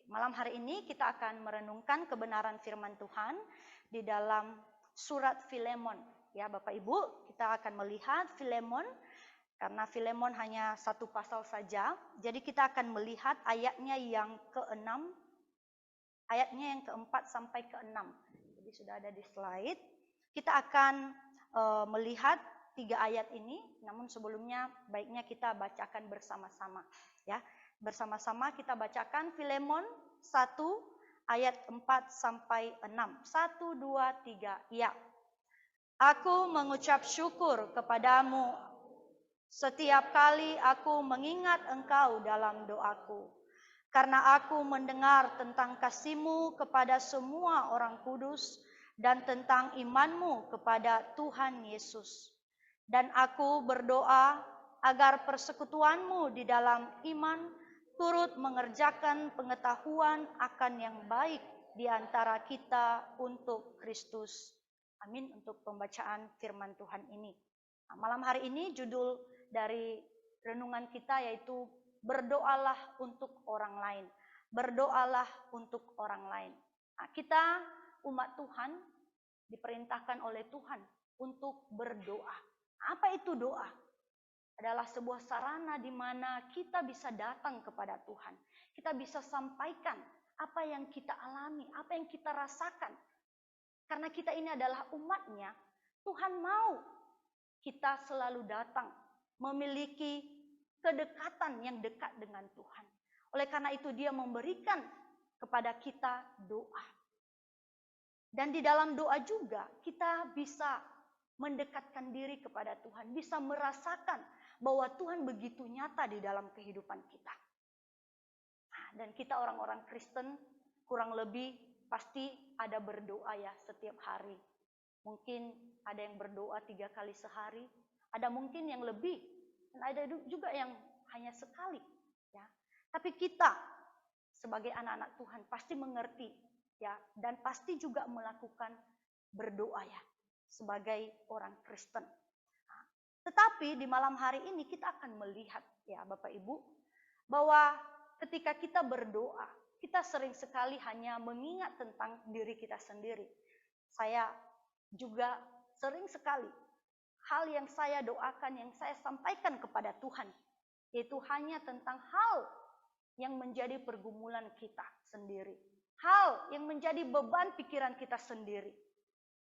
Malam hari ini kita akan merenungkan kebenaran firman Tuhan di dalam surat Filemon. Ya, Bapak Ibu, kita akan melihat Filemon karena Filemon hanya satu pasal saja. Jadi kita akan melihat ayatnya yang ke-6, ayatnya yang ke-4 sampai ke-6. Jadi sudah ada di slide. Kita akan melihat 3 ayat ini, namun sebelumnya baiknya kita bacakan bersama-sama. Ya, bersama-sama kita bacakan Filemon 1 ayat 4 sampai 6. 1, 2, 3. Ya. Aku mengucap syukur kepadamu setiap kali aku mengingat engkau dalam doaku. Karena aku mendengar tentang kasih-Mu kepada semua orang kudus dan tentang iman-Mu kepada Tuhan Yesus. Dan aku berdoa agar persekutuan-Mu di dalam iman turut mengerjakan pengetahuan akan yang baik di antara kita untuk Kristus. Amin untuk pembacaan firman Tuhan ini. Nah, malam hari ini judul dari renungan kita yaitu berdoalah untuk orang lain. Berdoalah untuk orang lain. Nah, kita umat Tuhan diperintahkan oleh Tuhan untuk berdoa. Apa itu doa? Adalah sebuah sarana di mana kita bisa datang kepada Tuhan. Kita bisa sampaikan apa yang kita alami, apa yang kita rasakan. Karena kita ini adalah umatnya, Tuhan mau kita selalu datang, memiliki kedekatan yang dekat dengan Tuhan. Oleh karena itu dia memberikan kepada kita doa. Dan di dalam doa juga kita bisa mendekatkan diri kepada Tuhan, bisa merasakan bahwa Tuhan begitu nyata di dalam kehidupan kita. Dan kita orang-orang Kristen kurang lebih pasti ada berdoa ya setiap hari. Mungkin ada yang berdoa 3 kali sehari, ada mungkin yang lebih, dan ada juga yang hanya sekali. Ya. Tapi kita sebagai anak-anak Tuhan pasti mengerti ya, dan pasti juga melakukan berdoa ya sebagai orang Kristen. Nah, tetapi di malam hari ini kita akan melihat ya Bapak Ibu bahwa ketika kita berdoa, kita sering sekali hanya mengingat tentang diri kita sendiri. Saya juga sering sekali hal yang saya doakan, yang saya sampaikan kepada Tuhan, yaitu hanya tentang hal yang menjadi pergumulan kita sendiri. Hal yang menjadi beban pikiran kita sendiri.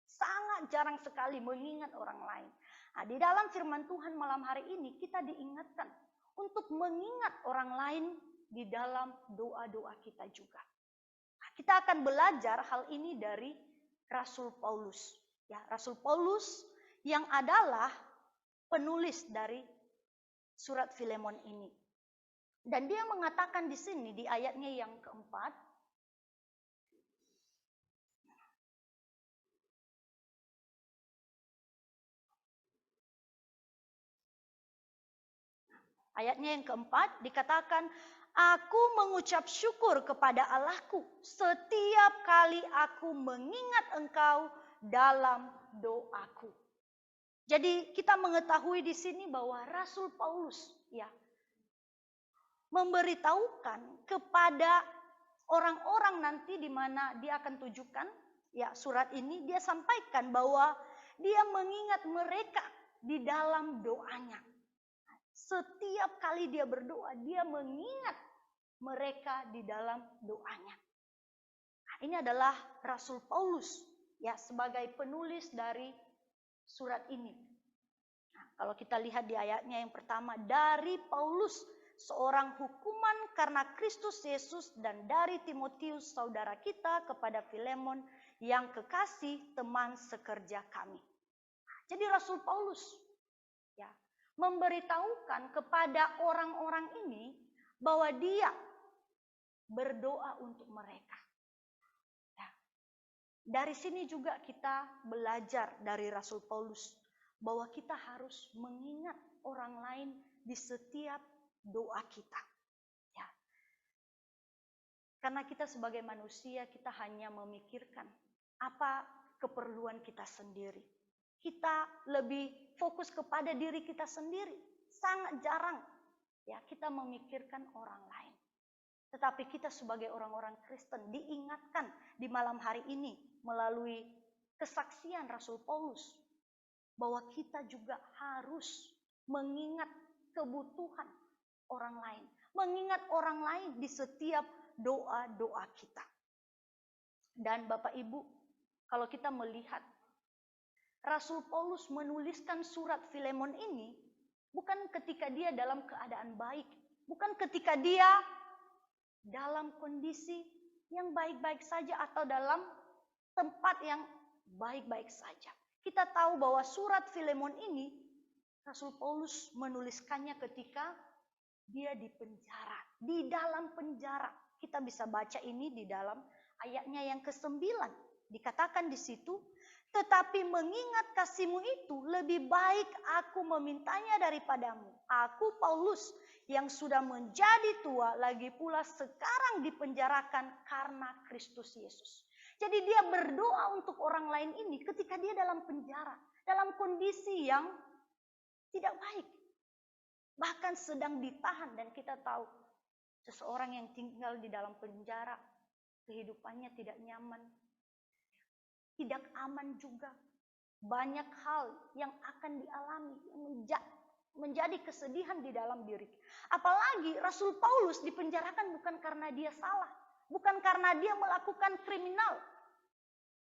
Sangat jarang sekali mengingat orang lain. Nah, di dalam firman Tuhan malam hari ini kita diingatkan untuk mengingat orang lain di dalam doa-doa kita juga. Nah, kita akan belajar hal ini dari Rasul Paulus. Ya, Rasul Paulus yang adalah penulis dari surat Filemon ini. Dan dia mengatakan di sini di ayatnya yang keempat, ayatnya yang keempat dikatakan, aku mengucap syukur kepada Allahku setiap kali aku mengingat engkau dalam doaku. Jadi kita mengetahui di sini bahwa Rasul Paulus ya memberitahukan kepada orang-orang nanti di mana dia akan tujukan ya surat ini, dia sampaikan bahwa dia mengingat mereka di dalam doanya. Setiap kali dia berdoa, dia mengingat mereka di dalam doanya. Nah, ini adalah Rasul Paulus ya sebagai penulis dari surat ini. Nah, kalau kita lihat di ayatnya yang pertama, dari Paulus seorang hukuman karena Kristus Yesus dan dari Timotius saudara kita kepada Filemon yang kekasih teman sekerja kami. Nah, jadi Rasul Paulus ya memberitahukan kepada orang-orang ini bahwa dia berdoa untuk mereka. Ya. Dari sini juga kita belajar dari Rasul Paulus bahwa kita harus mengingat orang lain di setiap doa kita. Ya. Karena kita sebagai manusia kita hanya memikirkan apa keperluan kita sendiri. Kita lebih fokus kepada diri kita sendiri. Sangat jarang ya kita memikirkan orang lain. Tetapi kita sebagai orang-orang Kristen diingatkan di malam hari ini melalui kesaksian Rasul Paulus bahwa kita juga harus mengingat kebutuhan orang lain, mengingat orang lain di setiap doa-doa kita. Dan Bapak Ibu, kalau kita melihat Rasul Paulus menuliskan surat Filemon ini bukan ketika dia dalam keadaan baik, bukan ketika dia dalam kondisi yang baik-baik saja atau dalam tempat yang baik-baik saja. Kita tahu bahwa surat Filemon ini Rasul Paulus menuliskannya ketika dia di penjara, di dalam penjara. Kita bisa baca ini di dalam ayatnya yang ke-9. Dikatakan di situ, tetapi mengingat kasihmu itu lebih baik aku memintanya daripadamu. Aku Paulus yang sudah menjadi tua lagi pula sekarang dipenjarakan karena Kristus Yesus. Jadi dia berdoa untuk orang lain ini ketika dia dalam penjara, dalam kondisi yang tidak baik. Bahkan sedang ditahan, dan kita tahu seseorang yang tinggal di dalam penjara, kehidupannya tidak nyaman, tidak aman juga. Banyak hal yang akan dialami, yang menjadi kesedihan di dalam diri. Apalagi Rasul Paulus dipenjarakan bukan karena dia salah, bukan karena dia melakukan kriminal,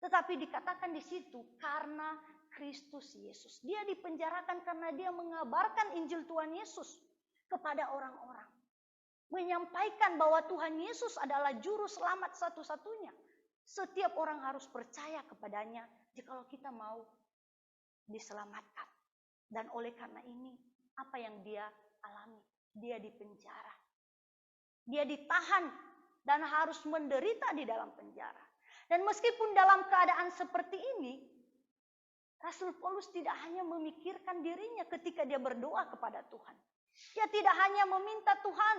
tetapi dikatakan di situ karena Kristus Yesus. Dia dipenjarakan karena dia mengabarkan Injil Tuhan Yesus kepada orang-orang, menyampaikan bahwa Tuhan Yesus adalah juru selamat satu-satunya. Setiap orang harus percaya kepadanya jikalau kita mau diselamatkan. Dan oleh karena ini, apa yang dia alami? Dia dipenjara. Dia ditahan dan harus menderita di dalam penjara. Dan meskipun dalam keadaan seperti ini, Rasul Paulus tidak hanya memikirkan dirinya ketika dia berdoa kepada Tuhan. Dia tidak hanya meminta Tuhan,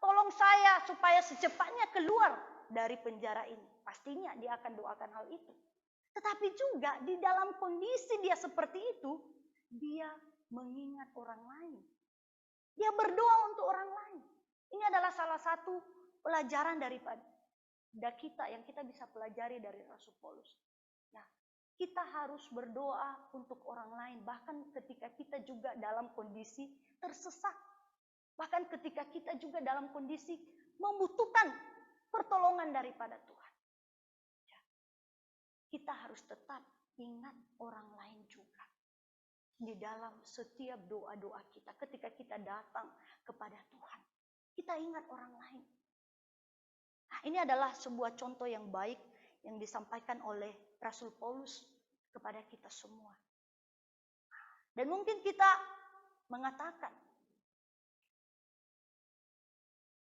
tolong saya supaya secepatnya keluar dari penjara ini. Pastinya dia akan doakan hal itu. Tetapi juga di dalam kondisi dia seperti itu, dia mengingat orang lain. Dia berdoa untuk orang lain. Ini adalah salah satu pelajaran daripada kita yang kita bisa pelajari dari Rasul Paulus. Ya, kita harus berdoa untuk orang lain, bahkan ketika kita juga dalam kondisi tersesat. Bahkan ketika kita juga dalam kondisi membutuhkan pertolongan daripada Tuhan. Ya, kita harus tetap ingat orang lain juga. Di dalam setiap doa-doa kita, ketika kita datang kepada Tuhan, kita ingat orang lain. Nah, ini adalah sebuah contoh yang baik yang disampaikan oleh Rasul Paulus kepada kita semua. Dan mungkin kita mengatakan,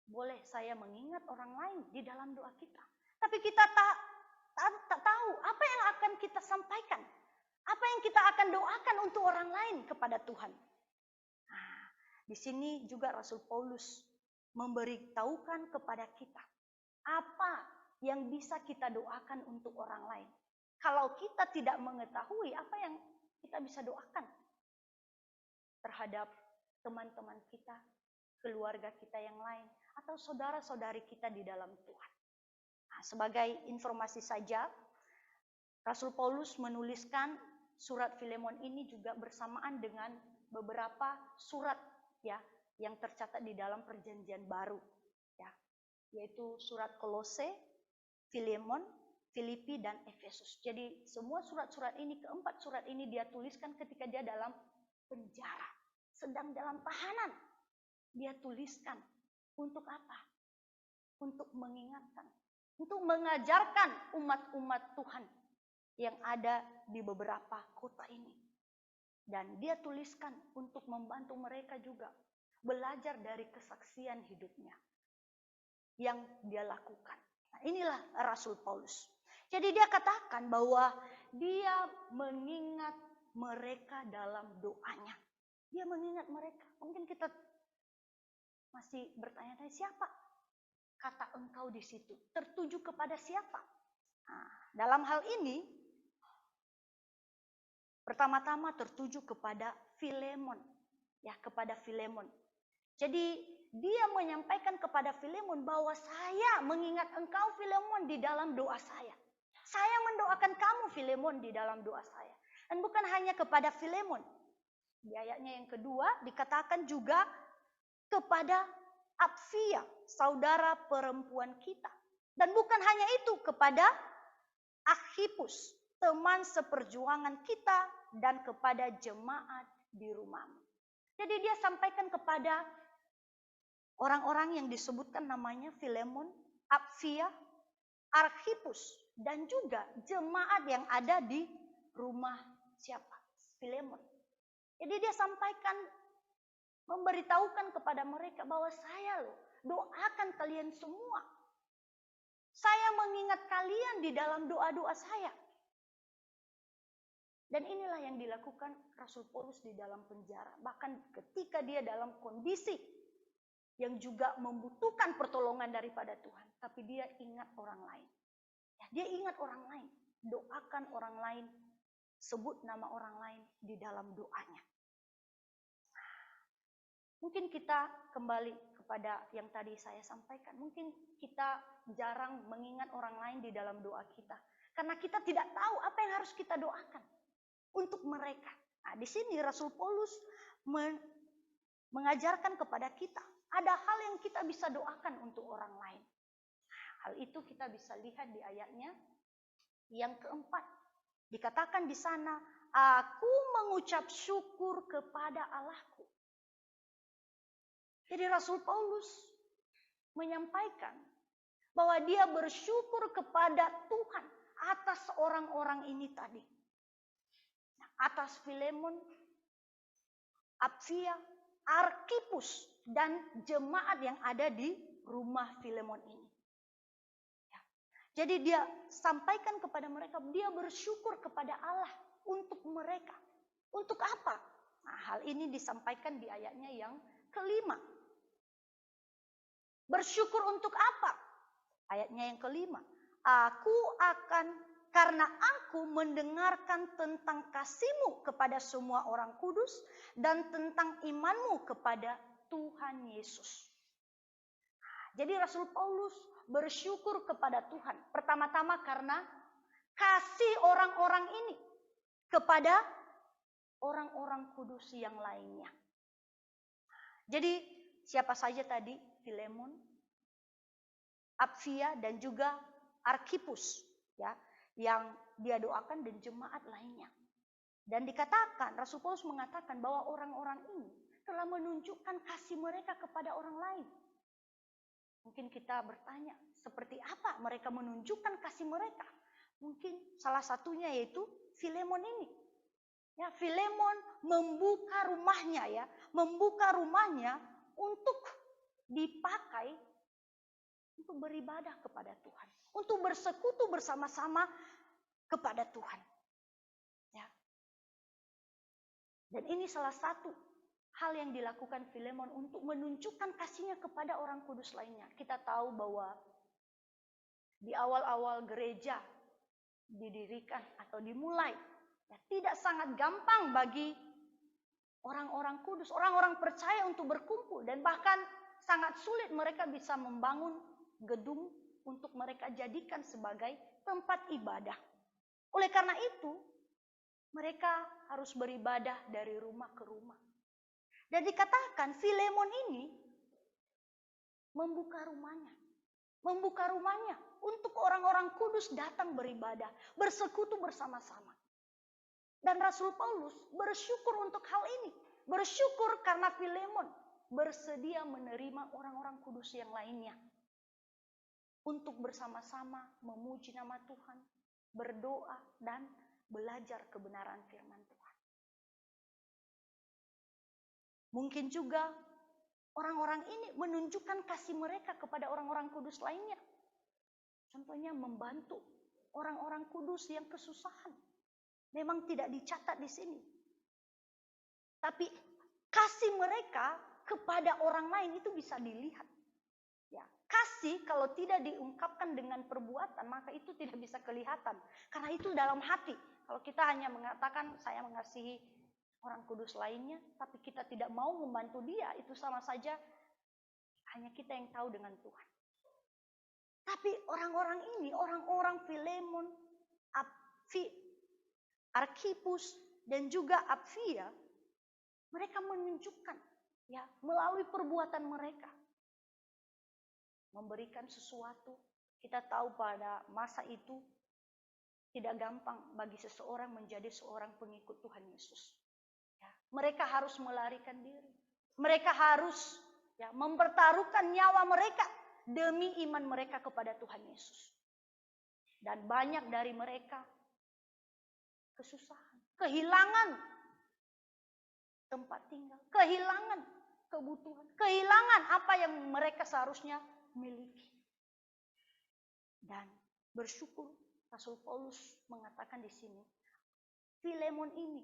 boleh saya mengingat orang lain di dalam doa kita. Tapi kita tak tahu apa yang akan kita sampaikan. Apa yang kita akan doakan untuk orang lain kepada Tuhan. Nah, di sini juga Rasul Paulus memberitahukan kepada kita apa yang bisa kita doakan untuk orang lain. Kalau kita tidak mengetahui apa yang kita bisa doakan terhadap teman-teman kita, keluarga kita yang lain, atau saudara-saudari kita di dalam Tuhan. Nah, sebagai informasi saja, Rasul Paulus menuliskan surat Filemon ini juga bersamaan dengan beberapa surat ya yang tercatat di dalam Perjanjian Baru ya, yaitu surat Kolose, Filemon, Filipi dan Efesus. Jadi semua surat-surat ini, keempat surat ini dia tuliskan ketika dia dalam penjara, sedang dalam tahanan. Dia tuliskan untuk apa? Untuk mengingatkan, untuk mengajarkan umat-umat Tuhan yang ada di beberapa kota ini. Dan dia tuliskan untuk membantu mereka juga belajar dari kesaksian hidupnya yang dia lakukan. Nah, inilah Rasul Paulus. Jadi dia katakan bahwa dia mengingat mereka dalam doanya. Dia mengingat mereka. Mungkin kita masih bertanya-tanya, siapa kata engkau di situ? Tertuju kepada siapa? Nah, dalam hal ini pertama-tama tertuju kepada Filemon, ya, kepada Filemon. Jadi dia menyampaikan kepada Filemon bahwa saya mengingat engkau Filemon di dalam doa saya. Saya mendoakan kamu Filemon di dalam doa saya. Dan bukan hanya kepada Filemon. Di ayatnya yang kedua dikatakan juga kepada Apfia, saudara perempuan kita. Dan bukan hanya itu, kepada Archippus, teman seperjuangan kita, dan kepada jemaat di rumahmu. Jadi dia sampaikan kepada orang-orang yang disebutkan namanya Filemon, Apfia, Archippus, dan juga jemaat yang ada di rumah siapa? Filemon. Jadi dia sampaikan, memberitahukan kepada mereka bahwa saya loh, doakan kalian semua. Saya mengingat kalian di dalam doa-doa saya. Dan inilah yang dilakukan Rasul Paulus di dalam penjara. Bahkan ketika dia dalam kondisi yang juga membutuhkan pertolongan daripada Tuhan. Tapi dia ingat orang lain. Ya, dia ingat orang lain. Doakan orang lain. Sebut nama orang lain di dalam doanya. Mungkin kita kembali kepada yang tadi saya sampaikan. Mungkin kita jarang mengingat orang lain di dalam doa kita. Karena kita tidak tahu apa yang harus kita doakan untuk mereka. Nah, di sini Rasul Paulus mengajarkan kepada kita. Ada hal yang kita bisa doakan untuk orang lain. Hal itu kita bisa lihat di ayatnya yang keempat. Dikatakan di sana, aku mengucap syukur kepada Allahku. Jadi Rasul Paulus menyampaikan bahwa dia bersyukur kepada Tuhan atas orang-orang ini tadi. Atas Filemon, Apfia, Archippus, dan jemaat yang ada di rumah Filemon ini. Ya. Jadi dia sampaikan kepada mereka, dia bersyukur kepada Allah untuk mereka. Untuk apa? Nah, hal ini disampaikan di ayatnya yang kelima. Bersyukur untuk apa? Ayatnya yang kelima. Karena aku mendengarkan tentang kasih-Mu kepada semua orang kudus dan tentang iman-Mu kepada Tuhan Yesus. Jadi Rasul Paulus bersyukur kepada Tuhan. Pertama-tama karena kasih orang-orang ini kepada orang-orang kudus yang lainnya. Jadi siapa saja tadi? Filemon, Apfia, dan juga Archippus, ya, yang dia doakan, dan jemaat lainnya. Dan dikatakan, Rasul Paulus mengatakan bahwa orang-orang ini telah menunjukkan kasih mereka kepada orang lain. Mungkin kita bertanya, seperti apa mereka menunjukkan kasih mereka? Mungkin salah satunya yaitu Filemon ini. Ya, Filemon membuka rumahnya untuk dipakai untuk beribadah kepada Tuhan, untuk bersekutu bersama-sama kepada Tuhan. Ya. Dan ini salah satu hal yang dilakukan Filemon untuk menunjukkan kasihnya kepada orang kudus lainnya. Kita tahu bahwa di awal-awal gereja didirikan atau dimulai, ya, tidak sangat gampang bagi orang-orang kudus, orang-orang percaya untuk berkumpul, dan bahkan sangat sulit mereka bisa membangun gedung untuk mereka jadikan sebagai tempat ibadah. Oleh karena itu, mereka harus beribadah dari rumah ke rumah. Dan dikatakan Filemon ini membuka rumahnya untuk orang-orang kudus datang beribadah, bersekutu bersama-sama. Dan Rasul Paulus bersyukur untuk hal ini. Bersyukur karena Filemon bersedia menerima orang-orang kudus yang lainnya untuk bersama-sama memuji nama Tuhan, berdoa, dan belajar kebenaran firman Tuhan. Mungkin juga orang-orang ini menunjukkan kasih mereka kepada orang-orang kudus lainnya. Contohnya membantu orang-orang kudus yang kesusahan. Memang tidak dicatat di sini. Tapi kasih mereka kepada orang lain itu bisa dilihat. Ya, kasih kalau tidak diungkapkan dengan perbuatan, maka itu tidak bisa kelihatan. Karena itu dalam hati. Kalau kita hanya mengatakan saya mengasihi orang kudus lainnya, tapi kita tidak mau membantu dia, itu sama saja Hanya kita yang tahu dengan Tuhan. Tapi orang-orang ini, orang-orang Filemon, Archippus, dan juga Apphia, mereka menunjukkan ya melalui perbuatan mereka memberikan sesuatu. Kita tahu pada masa itu tidak gampang bagi seseorang menjadi seorang pengikut Tuhan Yesus. Ya, mereka harus melarikan diri. Mereka harus ya mempertaruhkan nyawa mereka demi iman mereka kepada Tuhan Yesus. Dan banyak dari mereka kesusahan, kehilangan tempat tinggal, kehilangan kebutuhan, kehilangan apa yang mereka seharusnya miliki. Dan bersyukur Rasul Paulus mengatakan di sini, Filemon ini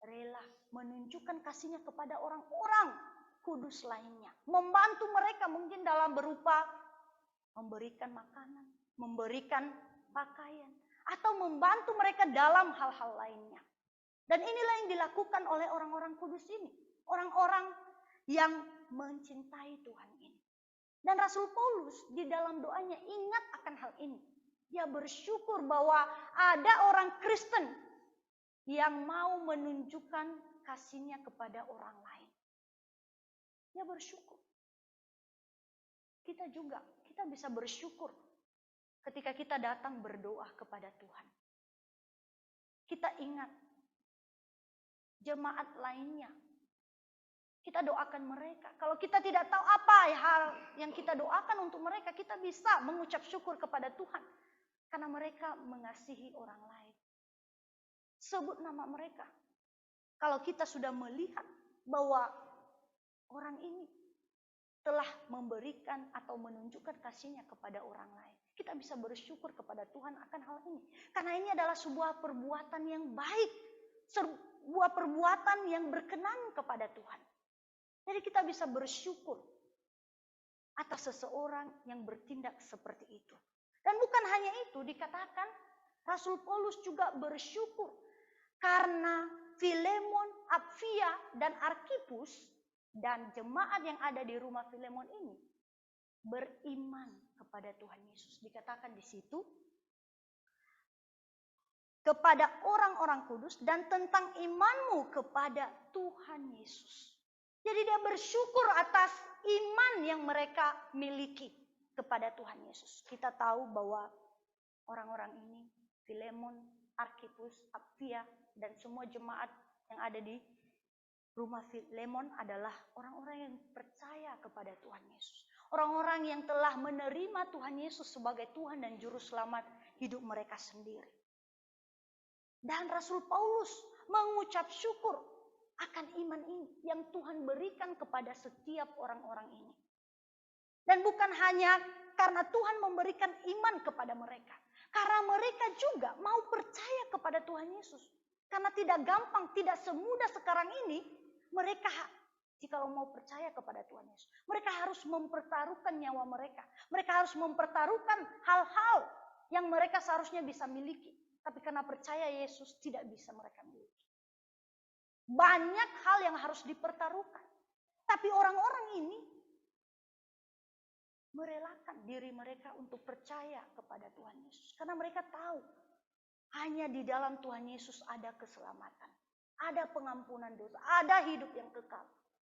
rela menunjukkan kasihnya kepada orang-orang kudus lainnya, membantu mereka mungkin dalam berupa memberikan makanan, memberikan pakaian, atau membantu mereka dalam hal-hal lainnya. Dan inilah yang dilakukan oleh orang-orang kudus ini. Orang-orang yang mencintai Tuhan ini. Dan Rasul Paulus di dalam doanya ingat akan hal ini. Dia bersyukur bahwa ada orang Kristen yang mau menunjukkan kasihnya kepada orang lain. Dia bersyukur. Kita juga, kita bisa bersyukur ketika kita datang berdoa kepada Tuhan. Kita ingat jemaat lainnya. Kita doakan mereka. Kalau kita tidak tahu apa hal yang kita doakan untuk mereka, kita bisa mengucap syukur kepada Tuhan. Karena mereka mengasihi orang lain. Sebut nama mereka. Kalau kita sudah melihat bahwa orang ini telah memberikan atau menunjukkan kasihnya kepada orang lain, kita bisa bersyukur kepada Tuhan akan hal ini. Karena ini adalah sebuah perbuatan yang baik. Sebuah perbuatan yang berkenan kepada Tuhan. Jadi kita bisa bersyukur atas seseorang yang bertindak seperti itu. Dan bukan hanya itu, dikatakan Rasul Paulus juga bersyukur karena Filemon, Apphia, dan Archippus dan jemaat yang ada di rumah Filemon ini beriman kepada Tuhan Yesus. Dikatakan di situ kepada orang-orang kudus dan tentang imanmu kepada Tuhan Yesus. Jadi dia bersyukur atas iman yang mereka miliki kepada Tuhan Yesus. Kita tahu bahwa orang-orang ini, Filemon, Archippus, Apphia, dan semua jemaat yang ada di rumah Filemon adalah orang-orang yang percaya kepada Tuhan Yesus. Orang-orang yang telah menerima Tuhan Yesus sebagai Tuhan dan Juru Selamat hidup mereka sendiri. Dan Rasul Paulus mengucap syukur akan iman ini yang Tuhan berikan kepada setiap orang-orang ini. Dan bukan hanya karena Tuhan memberikan iman kepada mereka. Karena mereka juga mau percaya kepada Tuhan Yesus. Karena tidak gampang, tidak semudah sekarang ini mereka jika mau percaya kepada Tuhan Yesus. Mereka harus mempertaruhkan nyawa mereka. Mereka harus mempertaruhkan hal-hal yang mereka seharusnya bisa miliki. Tapi karena percaya Yesus tidak bisa mereka miliki. Banyak hal yang harus dipertaruhkan. Tapi orang-orang ini merelakan diri mereka untuk percaya kepada Tuhan Yesus. Karena mereka tahu hanya di dalam Tuhan Yesus ada keselamatan. Ada pengampunan dosa. Ada hidup yang kekal.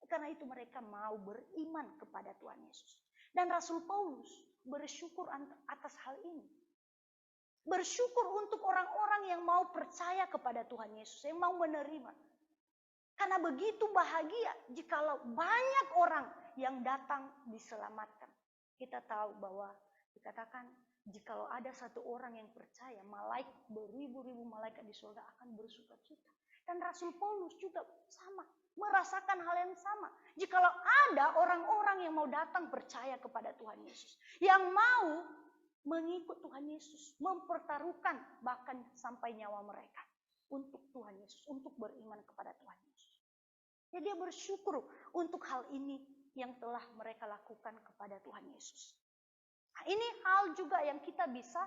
Karena itu mereka mau beriman kepada Tuhan Yesus. Dan Rasul Paulus bersyukur atas hal ini. Bersyukur untuk orang-orang yang mau percaya kepada Tuhan Yesus. Yang mau menerima. Karena begitu bahagia jikalau banyak orang yang datang diselamatkan. Kita tahu bahwa dikatakan jikalau ada satu orang yang percaya, beribu-ribu malaikat di surga akan bersuka cita. Dan Rasul Paulus juga sama, merasakan hal yang sama. Jikalau ada orang-orang yang mau datang percaya kepada Tuhan Yesus, yang mau mengikut Tuhan Yesus, mempertaruhkan bahkan sampai nyawa mereka untuk Tuhan Yesus, untuk beriman kepada Tuhan Yesus. Ya, dia bersyukur untuk hal ini yang telah mereka lakukan kepada Tuhan Yesus. Nah, ini hal juga yang kita bisa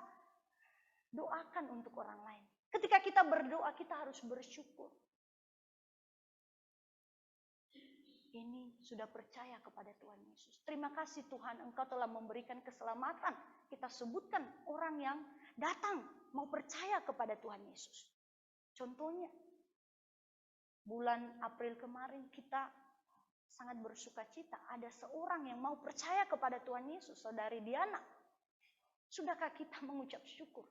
doakan untuk orang lain. Ketika kita berdoa, kita harus bersyukur. ini sudah percaya kepada Tuhan Yesus. Terima kasih Tuhan, Engkau telah memberikan keselamatan. Kita sebutkan orang yang datang mau percaya kepada Tuhan Yesus. Contohnya, bulan April kemarin kita sangat bersuka cita. Ada seorang yang mau percaya kepada Tuhan Yesus, saudari Diana. Sudahkah kita mengucap syukur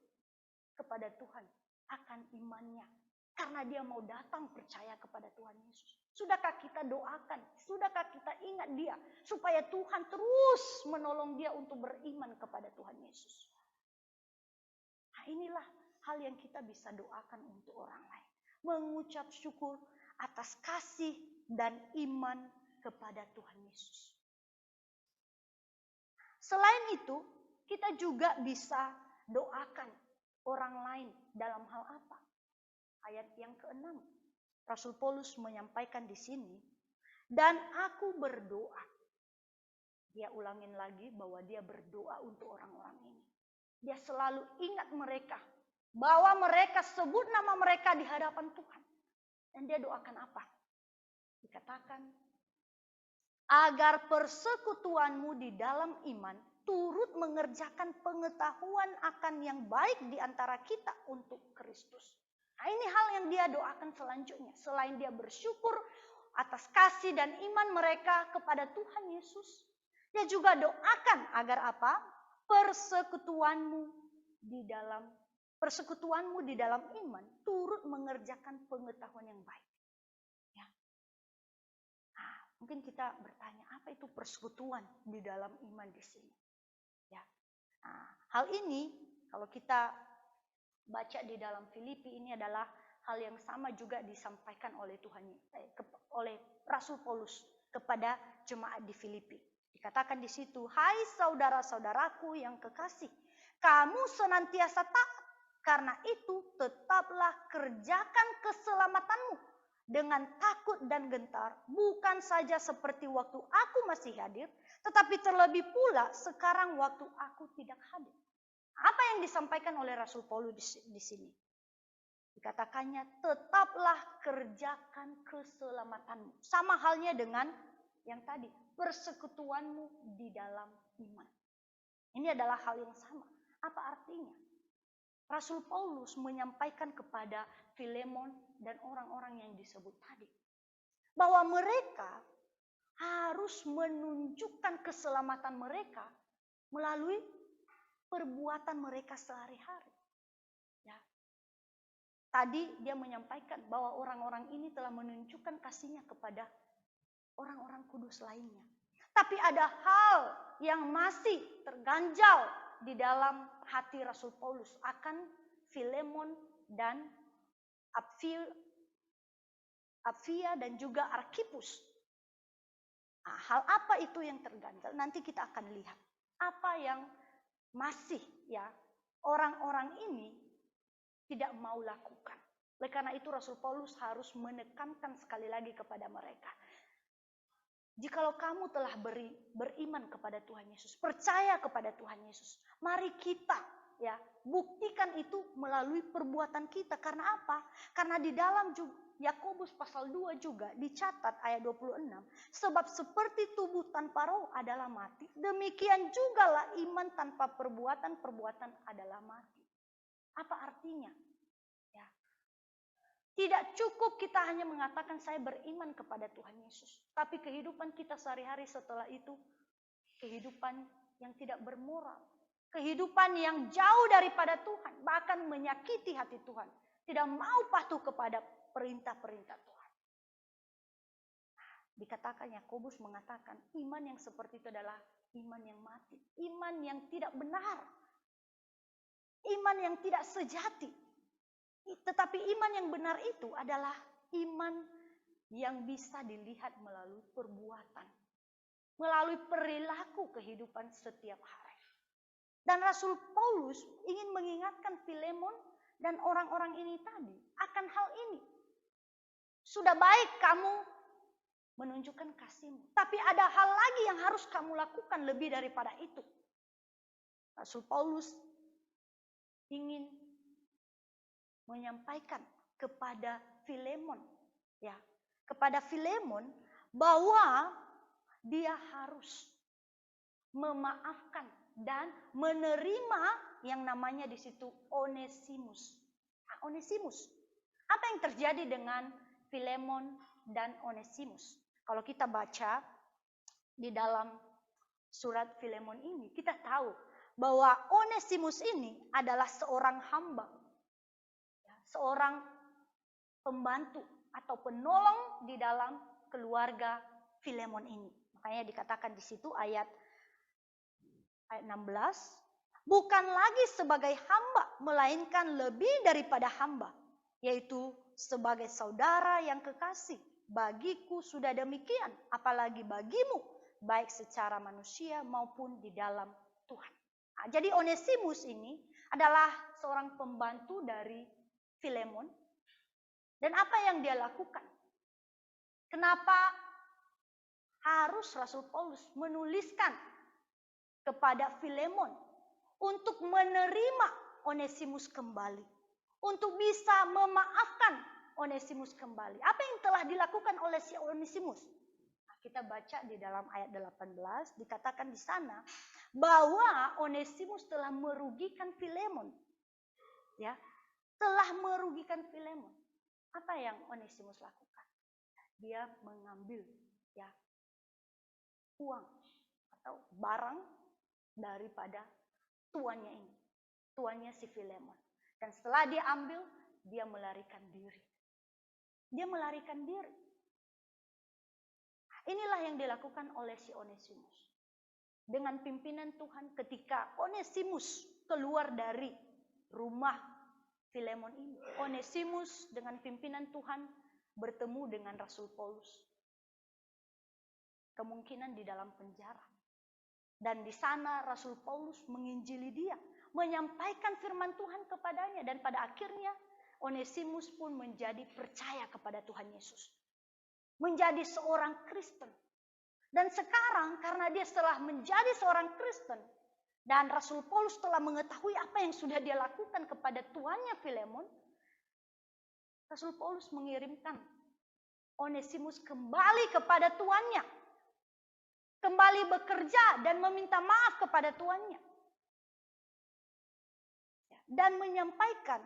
kepada Tuhan akan imannya? Karena dia mau datang percaya kepada Tuhan Yesus. Sudahkah kita doakan? Sudahkah kita ingat dia? Supaya Tuhan terus menolong dia untuk beriman kepada Tuhan Yesus. Nah, inilah hal yang kita bisa doakan untuk orang lain. Mengucap syukur atas kasih dan iman kepada Tuhan Yesus. Selain itu, kita juga bisa doakan orang lain dalam hal apa? Ayat yang ke-6. Rasul Paulus menyampaikan di sini, dan aku berdoa. Dia ulangin lagi bahwa dia berdoa untuk orang-orang ini. Dia selalu ingat mereka, bahwa mereka sebut nama mereka di hadapan Tuhan. Dan dia doakan apa? Dikatakan, agar persekutuanmu di dalam iman turut mengerjakan pengetahuan akan yang baik di antara kita untuk Kristus. Nah, ini hal yang dia doakan selanjutnya. Selain dia bersyukur atas kasih dan iman mereka kepada Tuhan Yesus, dia juga doakan agar apa? Persekutuanmu di dalam iman turut mengerjakan pengetahuan yang baik. Ya. Nah, mungkin kita bertanya, apa itu persekutuan di dalam iman di sini? Ya. Nah, hal ini kalau kita baca di dalam Filipi, ini adalah hal yang sama juga disampaikan oleh oleh Rasul Paulus kepada jemaat di Filipi. Dikatakan di situ, hai saudara-saudaraku yang kekasih, kamu senantiasa taat, karena itu tetaplah kerjakan keselamatanmu dengan takut dan gentar, bukan saja seperti waktu aku masih hadir, tetapi terlebih pula sekarang waktu aku tidak hadir. Apa yang disampaikan oleh Rasul Paulus di sini? Dikatakannya, tetaplah kerjakan keselamatanmu. Sama halnya dengan yang tadi, persekutuanmu di dalam iman. Ini adalah hal yang sama. Apa artinya? Rasul Paulus menyampaikan kepada Filemon dan orang-orang yang disebut tadi, bahwa mereka harus menunjukkan keselamatan mereka melalui perbuatan mereka sehari-hari. Ya. Tadi dia menyampaikan bahwa orang-orang ini telah menunjukkan kasihnya kepada orang-orang kudus lainnya. Tapi ada hal yang masih terganjal di dalam hati Rasul Paulus akan Filemon dan Apfia dan juga Arkhipus. Nah, hal apa itu yang terganjal? Nanti kita akan lihat apa yang masih ya orang-orang ini tidak mau lakukan. Oleh karena itu Rasul Paulus harus menekankan sekali lagi kepada mereka. Jikalau kamu telah beriman kepada Tuhan Yesus, percaya kepada Tuhan Yesus, mari kita ya buktikan itu melalui perbuatan kita. Karena apa? Karena di dalam Yakobus pasal 2 juga dicatat ayat 26, sebab seperti tubuh tanpa roh adalah mati, demikian jugalah iman tanpa perbuatan adalah mati. Apa artinya? Ya. Tidak cukup kita hanya mengatakan saya beriman kepada Tuhan Yesus, tapi kehidupan kita sehari-hari setelah itu kehidupan yang tidak bermoral, kehidupan yang jauh daripada Tuhan, bahkan menyakiti hati Tuhan, tidak mau patuh kepada perintah-perintah Tuhan. Dikatakan Yakobus mengatakan iman yang seperti itu adalah iman yang mati, iman yang tidak benar, iman yang tidak sejati. Tetapi iman yang benar itu adalah iman yang bisa dilihat melalui perbuatan, melalui perilaku kehidupan setiap hari. Dan Rasul Paulus ingin mengingatkan Filemon dan orang-orang ini tadi akan hal ini. Sudah baik kamu menunjukkan kasihmu, tapi ada hal lagi yang harus kamu lakukan lebih daripada itu. Rasul Paulus ingin menyampaikan kepada Filemon, ya, kepada Filemon bahwa dia harus memaafkan dan menerima yang namanya di situ Onesimus. Onesimus. Apa yang terjadi dengan Filemon dan Onesimus? Kalau kita baca di dalam surat Filemon ini, kita tahu bahwa Onesimus ini adalah seorang hamba, seorang pembantu atau penolong di dalam keluarga Filemon ini. Makanya dikatakan di situ ayat 16, bukan lagi sebagai hamba, melainkan lebih daripada hamba, yaitu sebagai saudara yang kekasih. Bagiku sudah demikian, apalagi bagimu, baik secara manusia maupun di dalam Tuhan. Nah, jadi Onesimus ini adalah seorang pembantu dari Filemon. Dan apa yang dia lakukan? Kenapa harus Rasul Paulus menuliskan kepada Filemon untuk menerima Onesimus kembali, untuk bisa memaafkan Onesimus kembali? Apa yang telah dilakukan oleh si Onesimus? Nah, kita baca di dalam ayat 18, dikatakan di sana bahwa Onesimus telah merugikan Filemon. Ya, telah merugikan Filemon. Apa yang Onesimus lakukan? Dia mengambil uang atau barang daripada tuannya ini, tuannya si Filemon. Dan setelah dia ambil, dia melarikan diri. Dia melarikan diri. Inilah yang dilakukan oleh si Onesimus. Dengan pimpinan Tuhan, ketika Onesimus keluar dari rumah Filemon ini, Onesimus dengan pimpinan Tuhan bertemu dengan Rasul Paulus. Kemungkinan di dalam penjara. Dan di sana Rasul Paulus menginjili dia, menyampaikan firman Tuhan kepadanya, dan pada akhirnya Onesimus pun menjadi percaya kepada Tuhan Yesus. Menjadi seorang Kristen. Dan sekarang karena dia setelah menjadi seorang Kristen, dan Rasul Paulus telah mengetahui apa yang sudah dia lakukan kepada tuannya Filemon, Rasul Paulus mengirimkan Onesimus kembali kepada tuannya. Kembali bekerja dan meminta maaf kepada tuannya. Dan menyampaikan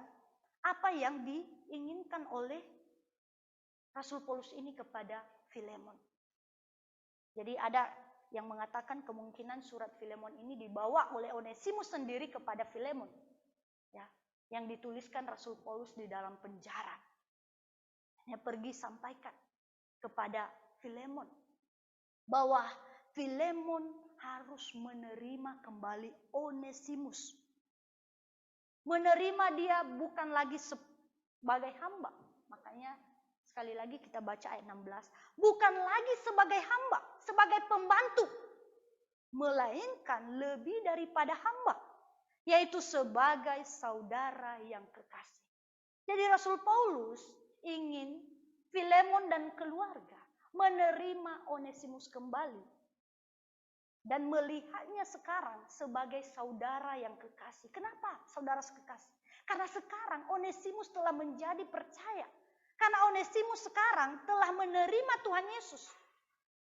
apa yang diinginkan oleh Rasul Paulus ini kepada Filemon. Jadi ada yang mengatakan kemungkinan surat Filemon ini dibawa oleh Onesimus sendiri kepada Filemon. Ya, yang dituliskan Rasul Paulus di dalam penjara. Hanya pergi sampaikan kepada Filemon bahwa Filemon harus menerima kembali Onesimus. Menerima dia bukan lagi sebagai hamba. Makanya sekali lagi kita baca ayat 16. Bukan lagi sebagai hamba, sebagai pembantu. Melainkan lebih daripada hamba. Yaitu sebagai saudara yang kekasih. Jadi Rasul Paulus ingin Filemon dan keluarga menerima Onesimus kembali. Dan melihatnya sekarang sebagai saudara yang kekasih. Kenapa saudara kekasih? Karena sekarang Onesimus telah menjadi percaya. Karena Onesimus sekarang telah menerima Tuhan Yesus.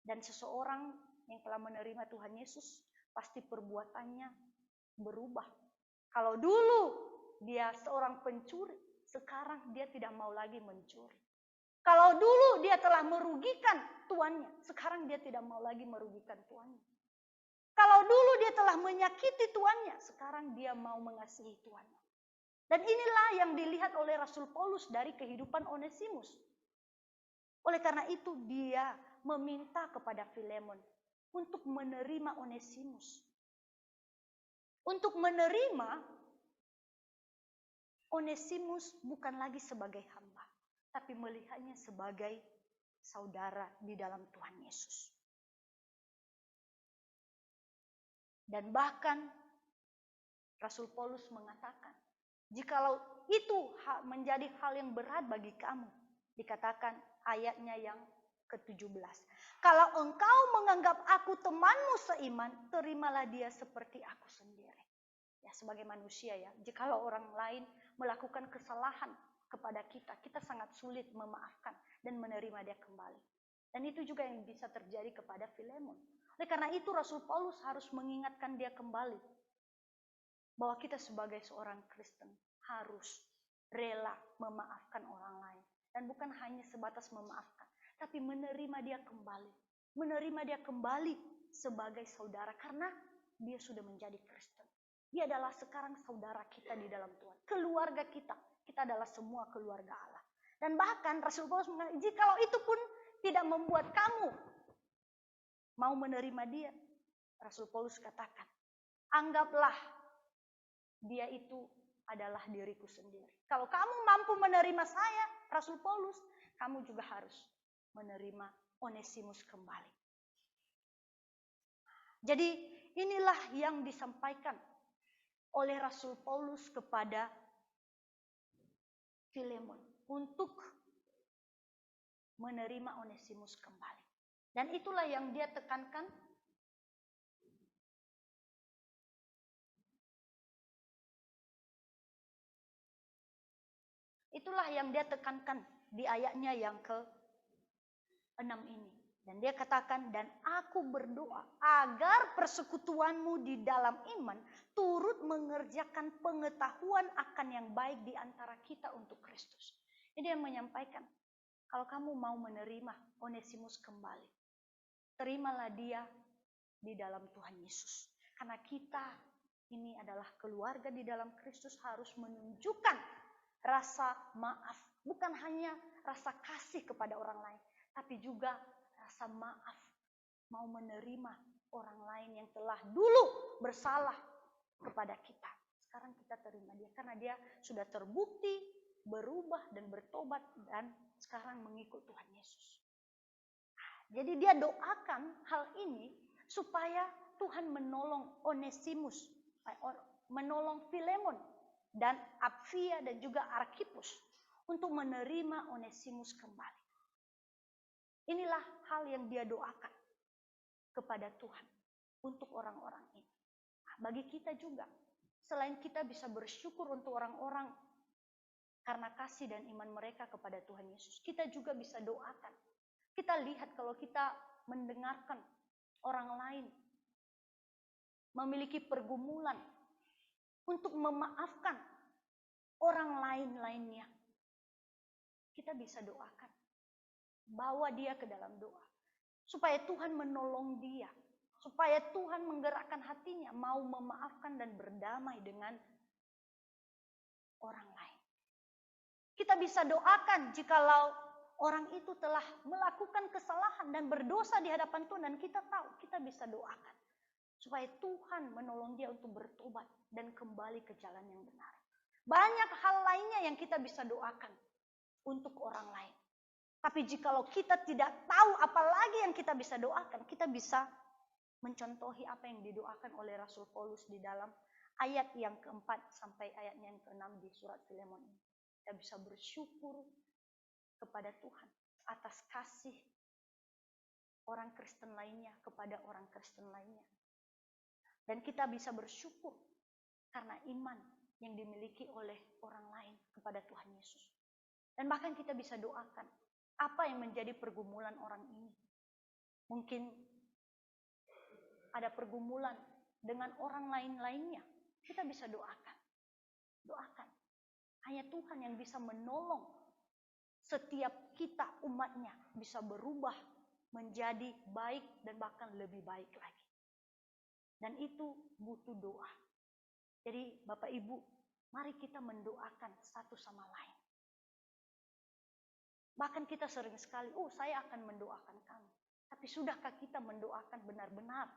Dan seseorang yang telah menerima Tuhan Yesus, pasti perbuatannya berubah. Kalau dulu dia seorang pencuri, sekarang dia tidak mau lagi mencuri. Kalau dulu dia telah merugikan tuannya, sekarang dia tidak mau lagi merugikan tuannya. Kalau dulu dia telah menyakiti tuannya, sekarang dia mau mengasihi tuannya. Dan inilah yang dilihat oleh Rasul Paulus dari kehidupan Onesimus. Oleh karena itu dia meminta kepada Filemon untuk menerima Onesimus. Untuk menerima Onesimus bukan lagi sebagai hamba, tapi melihatnya sebagai saudara di dalam Tuhan Yesus. Dan bahkan Rasul Paulus mengatakan, jikalau itu menjadi hal yang berat bagi kamu, dikatakan ayatnya yang ke-17. Kalau engkau menganggap aku temanmu seiman, terimalah dia seperti aku sendiri. Ya, sebagai manusia ya, jikalau orang lain melakukan kesalahan kepada kita, kita sangat sulit memaafkan dan menerima dia kembali. Dan itu juga yang bisa terjadi kepada Filemon. Oleh karena itu Rasul Paulus harus mengingatkan dia kembali bahwa kita sebagai seorang Kristen harus rela memaafkan orang lain. Dan bukan hanya sebatas memaafkan, tapi menerima dia kembali. Menerima dia kembali sebagai saudara karena dia sudah menjadi Kristen. Dia adalah sekarang saudara kita di dalam Tuhan. Keluarga kita. Kita adalah semua keluarga Allah. Dan bahkan Rasul Paulus mengatakan, jikalau itu pun tidak membuat kamu mau menerima dia. Rasul Paulus katakan, anggaplah dia itu adalah diriku sendiri. Kalau kamu mampu menerima saya, Rasul Paulus, kamu juga harus menerima Onesimus kembali. Jadi inilah yang disampaikan oleh Rasul Paulus kepada Filemon untuk menerima Onesimus kembali. Dan itulah yang dia tekankan di ayatnya yang ke-6 ini. Dan dia katakan, dan aku berdoa agar persekutuanmu di dalam iman turut mengerjakan pengetahuan akan yang baik di antara kita untuk Kristus. Ini yang menyampaikan, kalau kamu mau menerima Onesimus kembali, terimalah dia di dalam Tuhan Yesus. Karena kita ini adalah keluarga di dalam Kristus harus menunjukkan rasa maaf. Bukan hanya rasa kasih kepada orang lain, tapi juga rasa maaf, mau menerima orang lain yang telah dulu bersalah kepada kita. Sekarang kita terima dia karena dia sudah terbukti berubah dan bertobat dan sekarang mengikut Tuhan Yesus. Jadi dia doakan hal ini supaya Tuhan menolong Onesimus, menolong Filemon dan Apfia dan juga Arkhipus untuk menerima Onesimus kembali. Inilah hal yang dia doakan kepada Tuhan untuk orang-orang ini. Nah, bagi kita juga, selain kita bisa bersyukur untuk orang-orang karena kasih dan iman mereka kepada Tuhan Yesus, kita juga bisa doakan. Kita lihat kalau kita mendengarkan orang lain memiliki pergumulan untuk memaafkan orang lain-lainnya, kita bisa doakan. Bawa dia ke dalam doa. Supaya Tuhan menolong dia. Supaya Tuhan menggerakkan hatinya mau memaafkan dan berdamai dengan orang lain. Kita bisa doakan jikalau orang itu telah melakukan kesalahan dan berdosa di hadapan Tuhan dan kita tahu, kita bisa doakan. Supaya Tuhan menolong dia untuk bertobat dan kembali ke jalan yang benar. Banyak hal lainnya yang kita bisa doakan untuk orang lain. Tapi jikalau kita tidak tahu apa lagi yang kita bisa doakan, kita bisa mencontohi apa yang didoakan oleh Rasul Paulus di dalam ayat yang ke-4 sampai ayatnya yang ke-6 di surat Filemon ini. Kita bisa bersyukur kepada Tuhan atas kasih orang Kristen lainnya kepada orang Kristen lainnya. Dan kita bisa bersyukur karena iman yang dimiliki oleh orang lain kepada Tuhan Yesus. Dan bahkan kita bisa doakan apa yang menjadi pergumulan orang ini. Mungkin ada pergumulan dengan orang lain-lainnya. Kita bisa doakan. Doakan. Hanya Tuhan yang bisa menolong setiap kita umatnya bisa berubah menjadi baik dan bahkan lebih baik lagi. Dan itu butuh doa. Jadi Bapak Ibu, mari kita mendoakan satu sama lain. Bahkan kita sering sekali, saya akan mendoakan kamu. Tapi sudahkah kita mendoakan benar-benar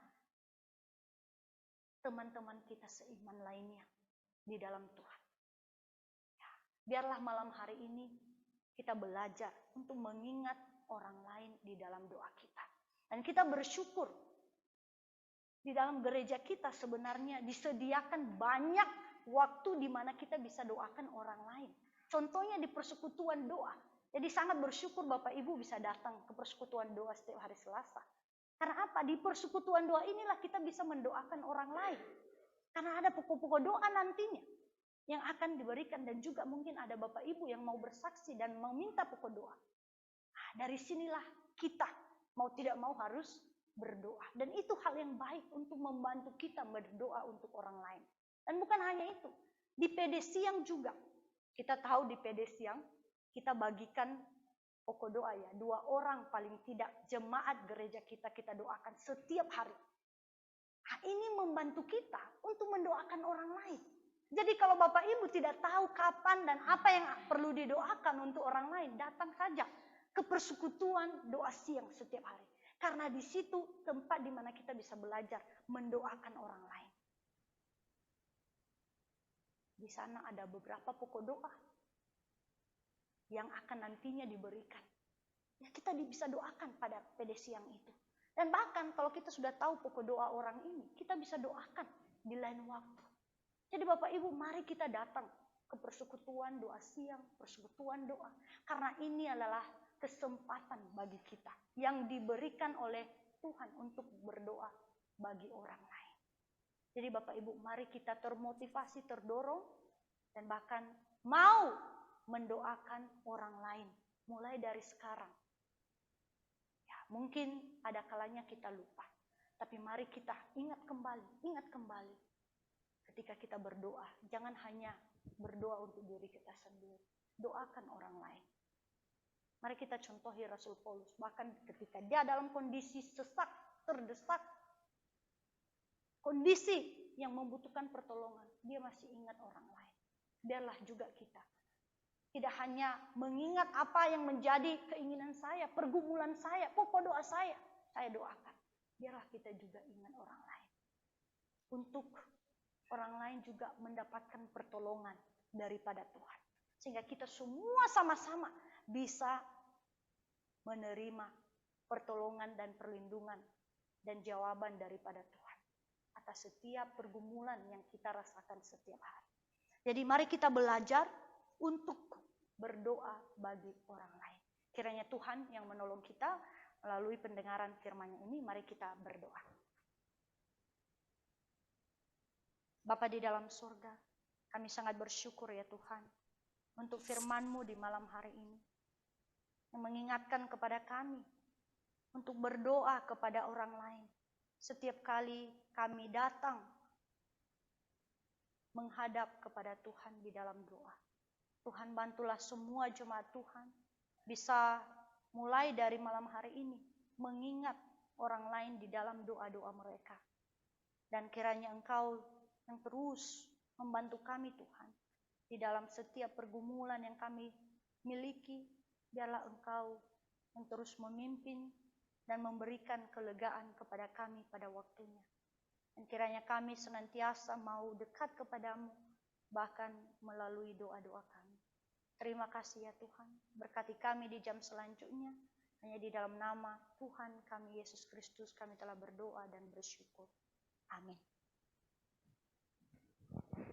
teman-teman kita seiman lainnya di dalam Tuhan? Ya, biarlah malam hari ini kita belajar untuk mengingat orang lain di dalam doa kita. Dan kita bersyukur di dalam gereja kita sebenarnya disediakan banyak waktu di mana kita bisa doakan orang lain. Contohnya di persekutuan doa. Jadi sangat bersyukur Bapak Ibu bisa datang ke persekutuan doa setiap hari Selasa. Karena apa? Di persekutuan doa inilah kita bisa mendoakan orang lain. Karena ada pokok-pokok doa nantinya yang akan diberikan. Dan juga mungkin ada Bapak Ibu yang mau bersaksi dan mau minta pokok doa. Nah, dari sinilah kita mau tidak mau harus berdoa. Dan itu hal yang baik untuk membantu kita berdoa untuk orang lain. Dan bukan hanya itu, di PD siang juga. Kita tahu di PD siang, kita bagikan pokok doa ya. 2 orang paling tidak jemaat gereja kita doakan setiap hari. Nah, ini membantu kita untuk mendoakan orang lain. Jadi kalau Bapak Ibu tidak tahu kapan dan apa yang perlu didoakan untuk orang lain, datang saja ke persekutuan doa siang setiap hari. Karena di situ tempat di mana kita bisa belajar mendoakan orang lain. Di sana ada beberapa pokok doa yang akan nantinya diberikan. Ya, kita bisa doakan pada PD siang itu. Dan bahkan kalau kita sudah tahu pokok doa orang ini, kita bisa doakan di lain waktu. Jadi Bapak Ibu, mari kita datang ke persekutuan doa siang, persekutuan doa. Karena ini adalah kesempatan bagi kita yang diberikan oleh Tuhan untuk berdoa bagi orang lain. Jadi Bapak Ibu, mari kita termotivasi, terdorong, dan bahkan mau mendoakan orang lain mulai dari sekarang. Ya, mungkin ada kalanya kita lupa, tapi mari kita ingat kembali. Ketika kita berdoa, jangan hanya berdoa untuk diri kita sendiri, doakan orang lain. Mari kita contohi Rasul Paulus, bahkan ketika dia dalam kondisi sesak, terdesak, kondisi yang membutuhkan pertolongan, dia masih ingat orang lain. Biarlah juga kita tidak hanya mengingat apa yang menjadi keinginan saya, pergumulan saya, pokok doa saya doakan. Biarlah kita juga ingat orang lain. Untuk orang lain juga mendapatkan pertolongan daripada Tuhan. Sehingga kita semua sama-sama bisa menerima pertolongan dan perlindungan dan jawaban daripada Tuhan atas setiap pergumulan yang kita rasakan setiap hari. Jadi mari kita belajar untuk berdoa bagi orang lain. Kiranya Tuhan yang menolong kita melalui pendengaran firman-Nya ini, mari kita berdoa. Bapa di dalam surga, kami sangat bersyukur ya Tuhan untuk firman-Mu di malam hari ini yang mengingatkan kepada kami untuk berdoa kepada orang lain. Setiap kali kami datang menghadap kepada Tuhan di dalam doa. Tuhan bantulah semua jemaat Tuhan bisa mulai dari malam hari ini mengingat orang lain di dalam doa-doa mereka. Dan kiranya Engkau yang terus membantu kami Tuhan di dalam setiap pergumulan yang kami miliki. Biarlah Engkau yang terus memimpin dan memberikan kelegaan kepada kami pada waktunya. Dan kiranya kami senantiasa mau dekat kepadamu, bahkan melalui doa-doa kami. Terima kasih ya Tuhan, berkati kami di jam selanjutnya. Hanya di dalam nama Tuhan kami Yesus Kristus kami telah berdoa dan bersyukur. Amin.